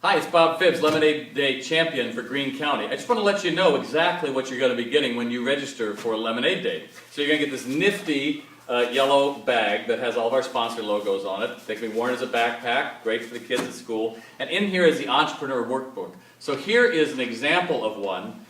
Hi, it's Bob Phibbs, Lemonade Day champion for Greene County. I just want to let you know exactly what you're going to be getting when you register for Lemonade Day. So you're going to get this nifty yellow bag that has all of our sponsor logos on it. They can be worn as a backpack, great for the kids at school. And in here is the Entrepreneur Workbook. So here is an example of one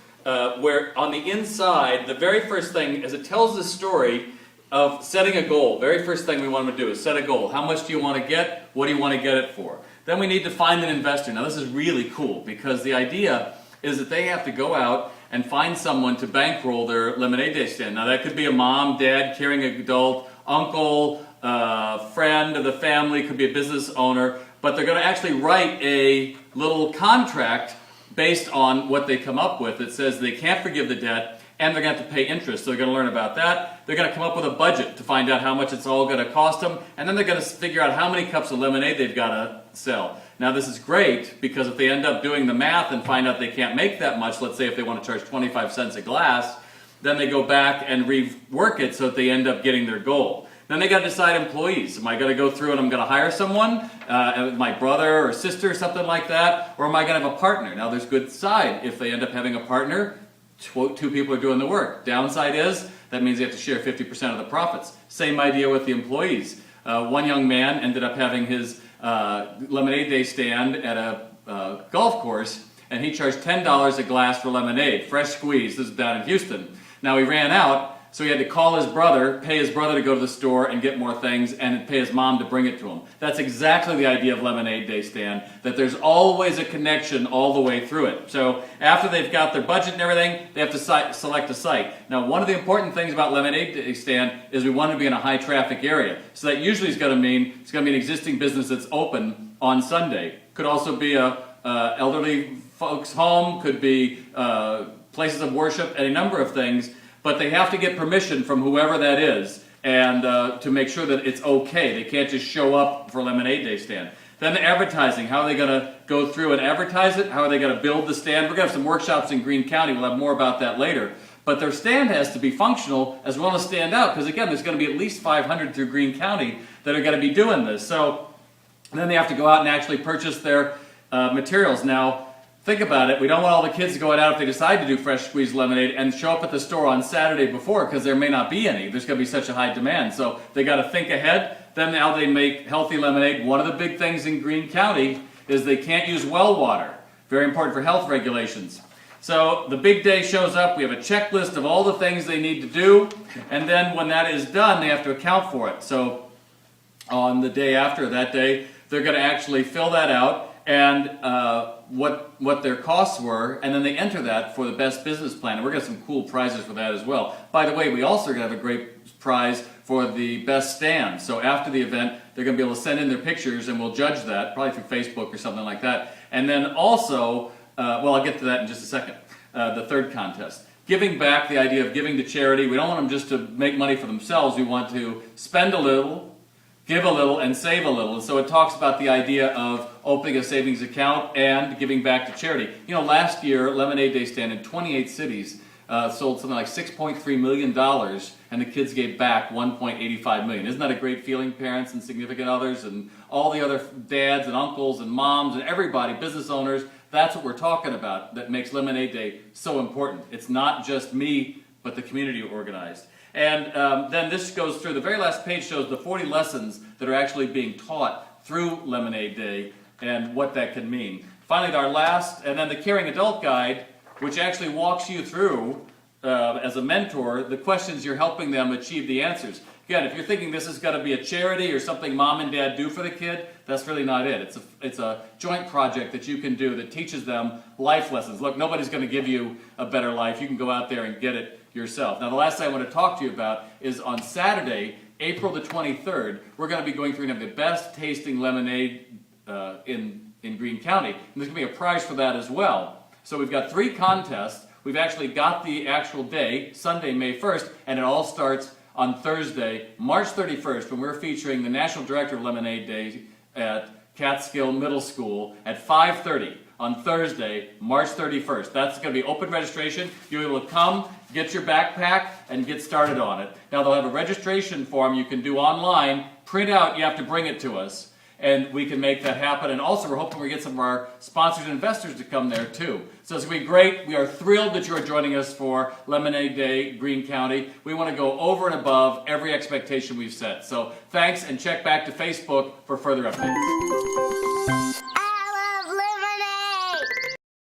where on the inside, the very first thing is it tells the story of setting a goal. Very first thing we want them to do is set a goal. How much do you want to get? What do you want to get it for? Then we need to find an investor. Now this is really cool because the idea is that they have to go out and find someone to bankroll their Lemonade Day stand. Now that could be a mom, dad, caring adult, uncle, friend of the family, could be a business owner, but they're going to actually write a little contract based on what they come up with that says they can't forgive the debt and they're going to have to pay interest. So they're going to learn about that. They're going to come up with a budget to find out how much it's all going to cost them, and then they're going to figure out how many cups of lemonade they've got to sell. Now this is great because if they end up doing the math and find out they can't make that much, let's say if they want to charge 25 cents a glass, then they go back and rework it so that they end up getting their goal. Then they got to decide employees. Am I going to go through and I'm going to hire someone, my brother or sister or something like that, or am I going to have a partner? Now there's good side. If they end up having a partner, two people are doing the work. Downside is that means they have to share 50% of the profits. Same idea with the employees. One young man ended up having his Lemonade Day stand at a golf course, and he charged $10 a glass for lemonade, fresh squeezed. This is down in Houston. Now he ran out, so he had to call his brother, pay his brother to go to the store and get more things, and pay his mom to bring it to him. That's exactly the idea of Lemonade Day stand, that there's always a connection all the way through it. So after they've got their budget and everything, they have to select a site. Now one of the important things about Lemonade Day stand is we want to be in a high traffic area. So that usually is going to mean it's going to be an existing business that's open on Sunday. Could also be a elderly folks' home, could be places of worship, any number of things. But they have to get permission from whoever that is and to make sure that it's okay. They can't just show up for Lemonade Day stand. Then the advertising. How are they going to go through and advertise it? How are they going to build the stand? We're going to have some workshops in Greene County. We'll have more about that later. But their stand has to be functional as well as stand out because, again, there's going to be at least 500 through Greene County that are going to be doing this. So then they have to go out and actually purchase their materials. Now, think about it. We don't want all the kids going out if they decide to do fresh squeezed lemonade and show up at the store on Saturday before because there may not be any. There's going to be such a high demand. So they got to think ahead. Then how they make healthy lemonade. One of the big things in Greene County is they can't use well water. Very important for health regulations. So the big day shows up. We have a checklist of all the things they need to do. And then when that is done, they have to account for it. So on the day after that day, they're going to actually fill that out and what their costs were, and then they enter that for the best business plan. And we're going to have some cool prizes for that as well. By the way, we also are going to have a great prize for the best stand. So after the event, they're going to be able to send in their pictures, and we'll judge that, probably through Facebook or something like that. And then also, well, I'll get to that in just a second, the third contest. Giving back, the idea of giving to charity. We don't want them just to make money for themselves. We want to spend a little, give a little, and save a little. And so it talks about the idea of opening a savings account and giving back to charity. You know, last year, Lemonade Day stand in 28 cities sold something like $6.3 million, and the kids gave back $1.85 million. Isn't that a great feeling, parents and significant others and all the other dads and uncles and moms and everybody, business owners? That's what we're talking about that makes Lemonade Day so important. It's not just me, but the community organized. And then this goes through, the very last page shows the 40 lessons that are actually being taught through Lemonade Day and what that can mean. Finally, our last, and then the Caring Adult Guide, which actually walks you through, as a mentor, the questions you're helping them achieve the answers. Again, if you're thinking this is going to be a charity or something mom and dad do for the kid, that's really not it. It's a joint project that you can do that teaches them life lessons. Look, nobody's going to give you a better life. You can go out there and get it yourself. Now, the last thing I want to talk to you about is on Saturday, April the 23rd, we're going to be going through and have the best tasting lemonade in Greene County. And there's going to be a prize for that as well. So we've got 3 contests. We've actually got the actual day, Sunday, May 1st, and it all starts on Thursday, March 31st, when we're featuring the National Director of Lemonade Day at Catskill Middle School at 5:30 on Thursday, March 31st. That's going to be open registration. You'll be able to come, get your backpack, and get started on it. Now, they'll have a registration form you can do online, print out, you have to bring it to us. and we can make that happen. And also, we're hoping we get some of our sponsors and investors to come there too. So it's going to be great. We are thrilled that you are joining us for Lemonade Day, Greene County. We want to go over and above every expectation we've set. So thanks, and check back to Facebook for further updates.